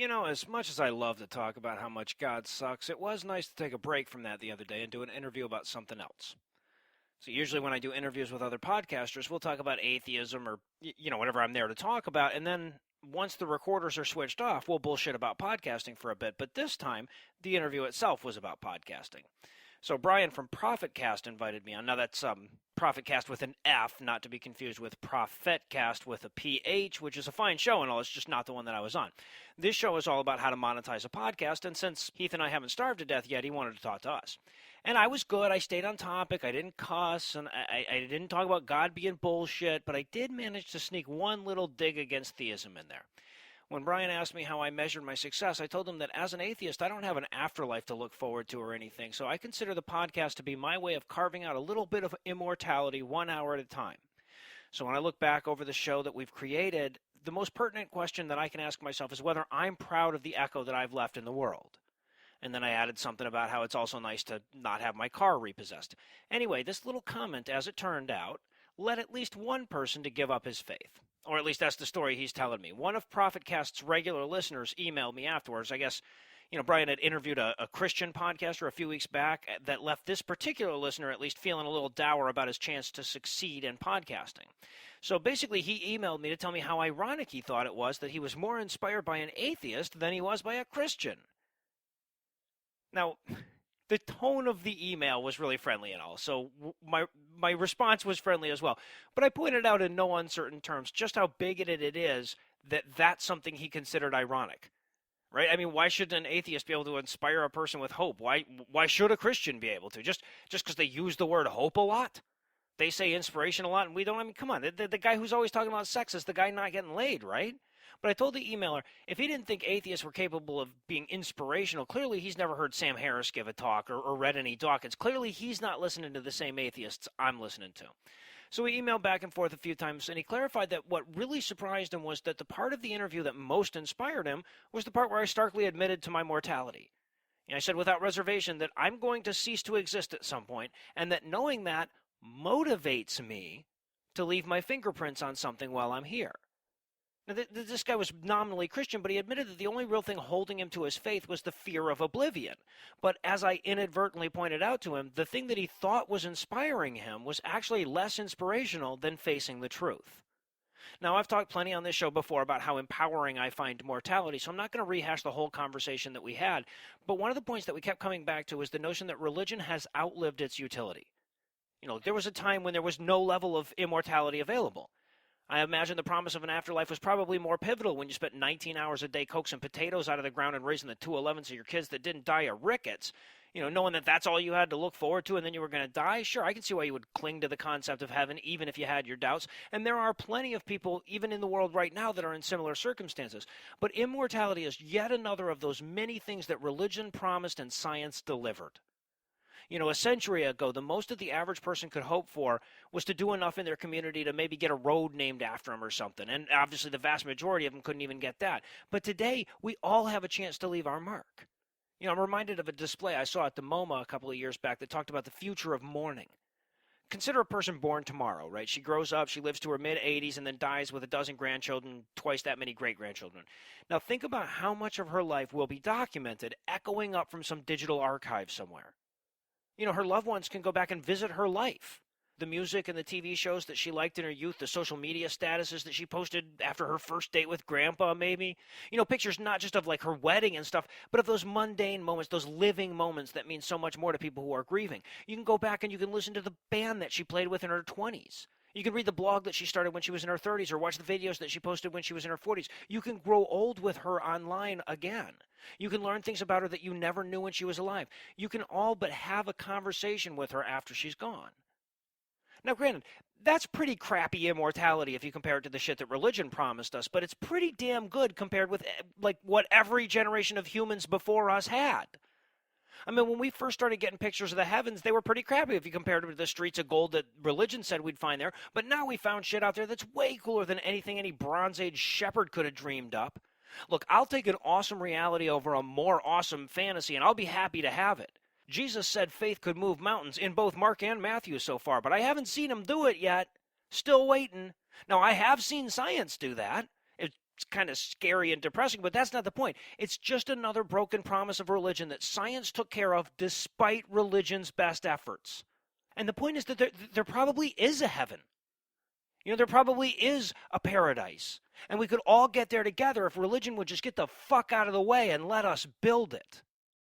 As much as I love to talk about how much God sucks, it was nice to take a break from that the other day and do an interview about something else. So usually when I do interviews with other podcasters, we'll talk about atheism or, whatever I'm there to talk about. And then once the recorders are switched off, we'll bullshit about podcasting for a bit. But this time, the interview itself was about podcasting. So Brian from ProfitCast invited me on. Now that's ProfitCast with an F, not to be confused with ProfitCast with a PH, which is a fine show and all. It's just not the one that I was on. This show is all about how to monetize a podcast, and since Heath and I haven't starved to death yet, he wanted to talk to us. And I was good. I stayed on topic. I didn't cuss, and I didn't talk about God being bullshit, but I did manage to sneak one little dig against theism in there. When Brian asked me how I measured my success, I told him that as an atheist, I don't have an afterlife to look forward to or anything, so I consider the podcast to be my way of carving out a little bit of immortality 1 hour at a time. So when I look back over the show that we've created, the most pertinent question that I can ask myself is whether I'm proud of the echo that I've left in the world. And then I added something about how it's also nice to not have my car repossessed. Anyway, this little comment, as it turned out, led at least one person to give up his faith. Or at least that's the story he's telling me. One of ProfitCast's regular listeners emailed me afterwards. I guess, Brian had interviewed a Christian podcaster a few weeks back that left this particular listener at least feeling a little dour about his chance to succeed in podcasting. So basically, he emailed me to tell me how ironic he thought it was that he was more inspired by an atheist than he was by a Christian. Now, the tone of the email was really friendly and all, so my response was friendly as well. But I pointed out in no uncertain terms just how bigoted it is that that's something he considered ironic, right? I mean, why should an atheist be able to inspire a person with hope? Why should a Christian be able to? Just because they use the word hope a lot? They say inspiration a lot, and we don't. I mean, come on. The guy who's always talking about sex is the guy not getting laid, right? But I told the emailer, if he didn't think atheists were capable of being inspirational, clearly he's never heard Sam Harris give a talk or read any Dawkins. Clearly he's not listening to the same atheists I'm listening to. So we emailed back and forth a few times, and he clarified that what really surprised him was that the part of the interview that most inspired him was the part where I starkly admitted to my mortality. And I said without reservation that I'm going to cease to exist at some point, and that knowing that motivates me to leave my fingerprints on something while I'm here. Now, this guy was nominally Christian, but he admitted that the only real thing holding him to his faith was the fear of oblivion. But as I inadvertently pointed out to him, the thing that he thought was inspiring him was actually less inspirational than facing the truth. Now, I've talked plenty on this show before about how empowering I find mortality, so I'm not going to rehash the whole conversation that we had. But one of the points that we kept coming back to is the notion that religion has outlived its utility. There was a time when there was no level of immortality available. I imagine the promise of an afterlife was probably more pivotal when you spent 19 hours a day coaxing potatoes out of the ground and raising the 211s of your kids that didn't die of rickets. Knowing that that's all you had to look forward to and then you were going to die. Sure, I can see why you would cling to the concept of heaven even if you had your doubts. And there are plenty of people, even in the world right now, that are in similar circumstances. But immortality is yet another of those many things that religion promised and science delivered. A century ago, the most that the average person could hope for was to do enough in their community to maybe get a road named after them or something. And obviously the vast majority of them couldn't even get that. But today, we all have a chance to leave our mark. I'm reminded of a display I saw at the MoMA a couple of years back that talked about the future of mourning. Consider a person born tomorrow, right? She grows up, she lives to her mid-80s, and then dies with a dozen grandchildren, twice that many great-grandchildren. Now think about how much of her life will be documented, echoing up from some digital archive somewhere. Her loved ones can go back and visit her life. The music and the TV shows that she liked in her youth, the social media statuses that she posted after her first date with grandpa, maybe. Pictures not just of like her wedding and stuff, but of those mundane moments, those living moments that mean so much more to people who are grieving. You can go back and you can listen to the band that she played with in her 20s. You can read the blog that she started when she was in her 30s or watch the videos that she posted when she was in her 40s. You can grow old with her online again. You can learn things about her that you never knew when she was alive. You can all but have a conversation with her after she's gone. Now, granted, that's pretty crappy immortality if you compare it to the shit that religion promised us, but it's pretty damn good compared with what every generation of humans before us had. I mean, when we first started getting pictures of the heavens, they were pretty crappy if you compared them to the streets of gold that religion said we'd find there. But now we found shit out there that's way cooler than anything any Bronze Age shepherd could have dreamed up. Look, I'll take an awesome reality over a more awesome fantasy, and I'll be happy to have it. Jesus said faith could move mountains in both Mark and Matthew so far, but I haven't seen him do it yet. Still waiting. Now, I have seen science do that. It's it's kind of scary and depressing, but that's not the point. It's just another broken promise of religion that science took care of despite religion's best efforts. And the point is that there probably is a heaven. There probably is a paradise. And we could all get there together if religion would just get the fuck out of the way and let us build it.